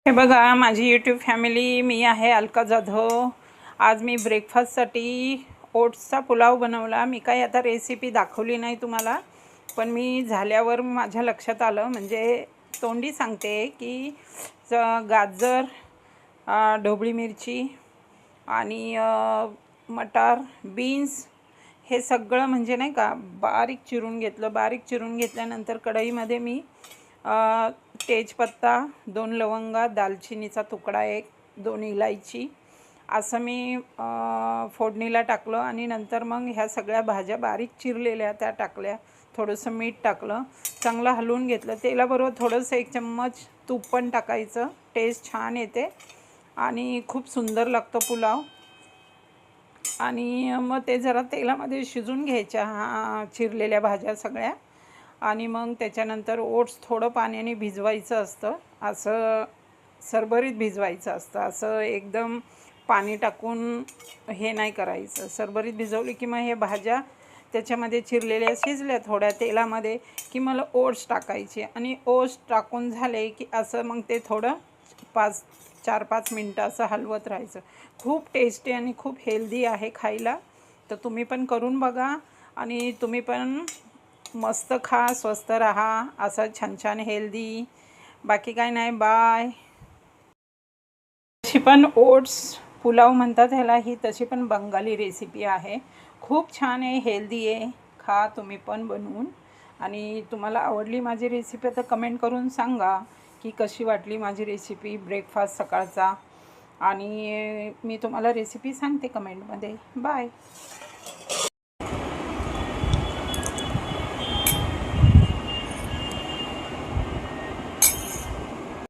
हे बघा माझी यूट्यूब फॅमिली, मी आहे अलका जाधव। आज मी ब्रेकफास्टसाठी ओट्सचा पुलाव बनवला। मी काही आता रेसिपी दाखवली नाही तुम्हाला, पण मी झाल्यावर माझ्या लक्षात आलं, म्हणजे तोंडी सांगते की गाजर, ढोबळी मिरची आणि मटार, बीन्स हे सगळं म्हणजे नाही का बारीक चिरून घेतलं। बारीक चिरून घेतल्यानंतर कढईमध्ये मी तेजपत्ता, 2 लवंगा, दालचिनीचा तुकडा 1, 2 इलायची असं मी फोडणीला टाकलं आणि नंतर मग ह्या सगळ्या भाज्या बारीक चिरलेल्या त्या टाकल्या। थोडंसं मीठ टाकलं, चांगलं हलवून घेतलं। तेलाबरोबर थोडंसं 1 चम्मच तूप पण टाकायचं, टेस्ट छान येते आणि खूप सुंदर लागतो पुलाव। आणि मग ते जरा तेलामध्ये शिजून घ्यायच्या चिरलेल्या भाज्या सगळ्या। आणि मग त्याच्यानंतर ओट्स थोडं पाण्याने भिजवायचं असतं, असं सरभरीत भिजवायचं असतं, असं एकदम पाणी टाकून हे नाही करायचं। सरभरीत भिजवली की मग हे भाज्या त्याच्यामध्ये चिरलेल्या शिजल्या थोड्या तेलामध्ये की मला ओट्स टाकायचे आणि ओट्स टाकून झाले की असं मग ते थोडं 4-5 मिनटं असं हलवत राहायचं। खूप टेस्टी आणि खूप हेल्दी आहे खायला, तर तुम्ही पण करून बघा आणि तुम्ही पण मस्त खा, स्वस्त रहा, असं छान छान हेल्दी। बाकी काय नाही, बाय। तशी पण ओट्स पुलाव म्हणतात ह्याला, ही तशी पण बंगाली रेसिपी आहे, खूप छान आहे, हेल्दी आहे। खा तुम्ही पण बनवून। आणि तुम्हाला आवडली माझी रेसिपी तर कमेंट करून सांगा की कशी वाटली माझी रेसिपी ब्रेकफास्ट सकाळचा, आणि मी तुम्हाला रेसिपी सांगते कमेंटमध्ये। बाय।